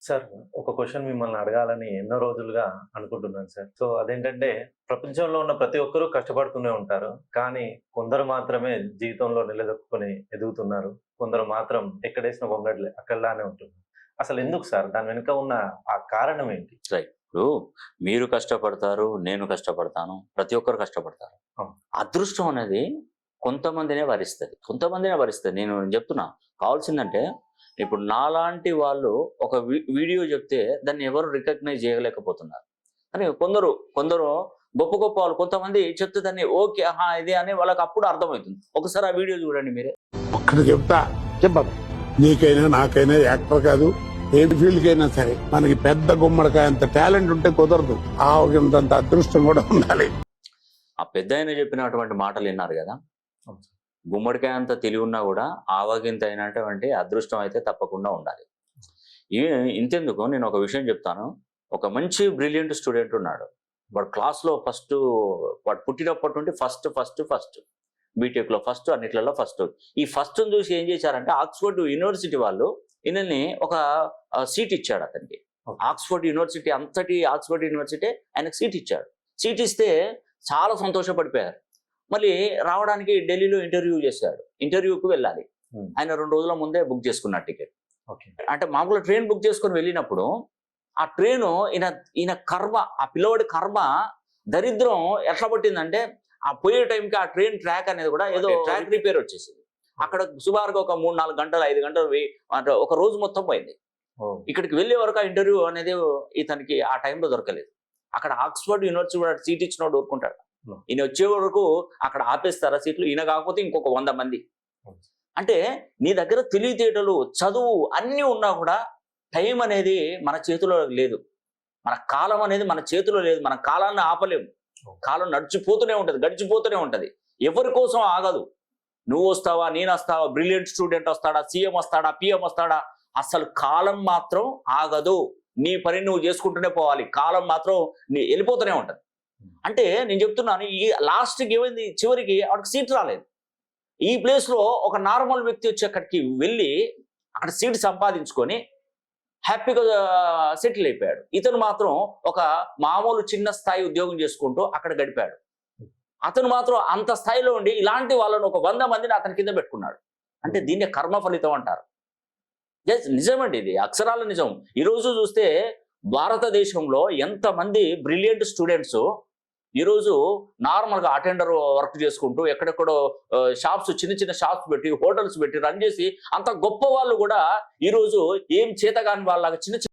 Sir, ఒక question మిమ్మల్ని అడగాలని ఎన్నో రోజులుగా అనుకుంటున్నాను సార్. సో, అదేంటంటే ప్రపంచంలో ఉన్న ప్రతి ఒక్కరు కష్టపడుతూనే ఉంటారు. కానీ కొందరు మాత్రమే జీవితంలో నిలదొక్కుకొని ఎదుగుతున్నారు. కొందరు మాత్రం ఎక్కడేసిన గొంగడులే అక్కడలానే ఉంటున్నారు. అసలెందుకు సార్? దాని వెనుక ఉన్న ఆ కారణం ఏంటి? రైట్. ఇప్పుడు మీరు కష్టపడతారు, నేను కష్టపడతాను. ప్రతి ఒక్కరు కష్టపడతారు. అవును. అదృష్టం అనేది కొంతమందినే వరిస్తది. కొంతమందినే వరిస్తది. నేను చెప్తున్నా. కావాల్సిందంటే ఇప్పుడు నాలాంటి వాళ్ళు ఒక వీడియో చెప్తే దాన్ని ఎవరు రికగ్నైజ్ చేయలేకపోతున్నారు. కానీ కొందరు గొప్ప గొప్ప వాళ్ళు కొంతమంది చెప్తే దాన్ని ఓకే ఆహా ఇదే అని వాళ్ళకి అప్పుడు అర్థమవుతుంది. ఒకసారి ఆ వీడియో చూడండి మీరే. ఒక్కటి చెప్తా, చెప్పండి. నీకైనా నాకైనా యాక్టర్ కాదు, ఏ ఫీల్డ్ కైనా సరే మనకి పెద్ద గుమ్మడికాయ అంత టాలెంట్ ఉంటే కుదరదు, ఆవగింతంత అదృష్టం కూడా ఉండాలి. ఆ పెద్ద ఆయన చెప్పినటువంటి మాటలు విన్నారు కదా. అవును సార్. గుమ్మడికాయ అంత తెలివి ఉన్నా కూడా ఆవగింత అయినటువంటి అదృష్టం అయితే తప్పకుండా ఉండాలి. ఇంతెందుకు నేను ఒక విషయం చెప్తాను. ఒక మంచి బ్రిలియంట్ స్టూడెంట్ ఉన్నాడు. వాడు క్లాస్లో ఫస్ట్, వాడు పుట్టినప్పటి నుండి ఫస్ట్ బీటెక్లో ఫస్ట్, అన్నిట్లలో ఫస్ట్. ఈ ఫస్ట్ చూసి ఏం చేశారంటే ఆక్స్ఫర్డ్ యూనివర్సిటీ వాళ్ళు ఈయనని ఒక సీట్ ఇచ్చాడు అతనికి. ఆక్స్ఫర్డ్ యూనివర్సిటీ ఆక్స్ఫర్డ్ యూనివర్సిటీ ఆయనకు సీట్ ఇచ్చాడు. సీట్ ఇస్తే చాలా సంతోషపడిపోయారు. మళ్ళీ రావడానికి ఢిల్లీలో ఇంటర్వ్యూ చేశాడు. ఇంటర్వ్యూకి వెళ్ళాలి. ఆయన 2 రోజుల ముందే బుక్ చేసుకున్నాడు టికెట్. అంటే మామూలుగా ట్రైన్ బుక్ చేసుకొని వెళ్ళినప్పుడు ఆ ట్రైను ఈయన కర్మ, ఆ పిల్లవాడి కర్మ దరిద్రం ఎట్లా పట్టిందంటే ఆ పోయే టైంకి ఆ ట్రైన్ ట్రాక్ అనేది కూడా ఏదో ట్రాక్ రిపేర్ వచ్చేసింది. అక్కడ సుమారుగా ఒక 3-4 గంటలు 5 గంటలు అంటే ఒక రోజు మొత్తం పోయింది. ఇక్కడికి వెళ్ళే వరకు ఆ ఇంటర్వ్యూ అనేది ఇతనికి ఆ టైంలో దొరకలేదు. అక్కడ ఆక్స్ఫర్డ్ యూనివర్సిటీ సీట్ ఇచ్చినోడు ఊరుకుంటాడు. ఈయన వచ్చే వరకు అక్కడ ఆపేస్తారా సీట్లు? ఈయన కాకపోతే ఇంకొక 100 మంది. అంటే నీ దగ్గర తెలివితేటలు, చదువు అన్నీ ఉన్నా కూడా టైం అనేది మన చేతిలో లేదు. మన కాలం అనేది మన చేతిలో లేదు. మన కాలాన్ని ఆపలేము. కాలం నడిచిపోతూనే ఉంటది, గడిచిపోతూనే ఉంటది. ఎవరి కోసం ఆగదు. నువ్వు వస్తావా, నేను వస్తావా, బ్రిలియంట్ స్టూడెంట్ వస్తాడా, సీఎం వస్తాడా, పిఎం వస్తాడా, అసలు కాలం మాత్రం ఆగదు. నీ పని నువ్వు చేసుకుంటూనే పోవాలి. కాలం మాత్రం వెళ్ళిపోతూనే ఉంటది. అంటే నేను చెప్తున్నాను, ఈ లాస్ట్కి ఏమైంది, చివరికి అక్కడికి సీట్ రాలేదు. ఈ ప్లేస్లో ఒక నార్మల్ వ్యక్తి వచ్చి అక్కడికి వెళ్ళి అక్కడ సీట్ సంపాదించుకొని హ్యాపీగా సెటిల్ అయిపోయాడు. ఇతను మాత్రం ఒక మామూలు చిన్న స్థాయి ఉద్యోగం చేసుకుంటూ అక్కడ గడిపాడు. అతను మాత్రం అంత స్థాయిలో ఉండి ఇలాంటి వాళ్ళను ఒక 100 మందిని అతని కింద పెట్టుకున్నాడు. అంటే దీన్నే కర్మ ఫలితం అంటారు. నిజమండి, ఇది అక్షరాల నిజం. ఈరోజు చూస్తే భారతదేశంలో ఎంతమంది బ్రిలియంట్ స్టూడెంట్స్ ఈరోజు నార్మల్గా అటెండర్ వర్క్ చేసుకుంటూ ఎక్కడెక్కడో షాప్స్, చిన్న షాప్స్ పెట్టి, హోటల్స్ పెట్టి రన్ చేసి అంత గొప్ప వాళ్ళు కూడా ఈరోజు ఏం చేతగాని వాళ్ళగా చిన్న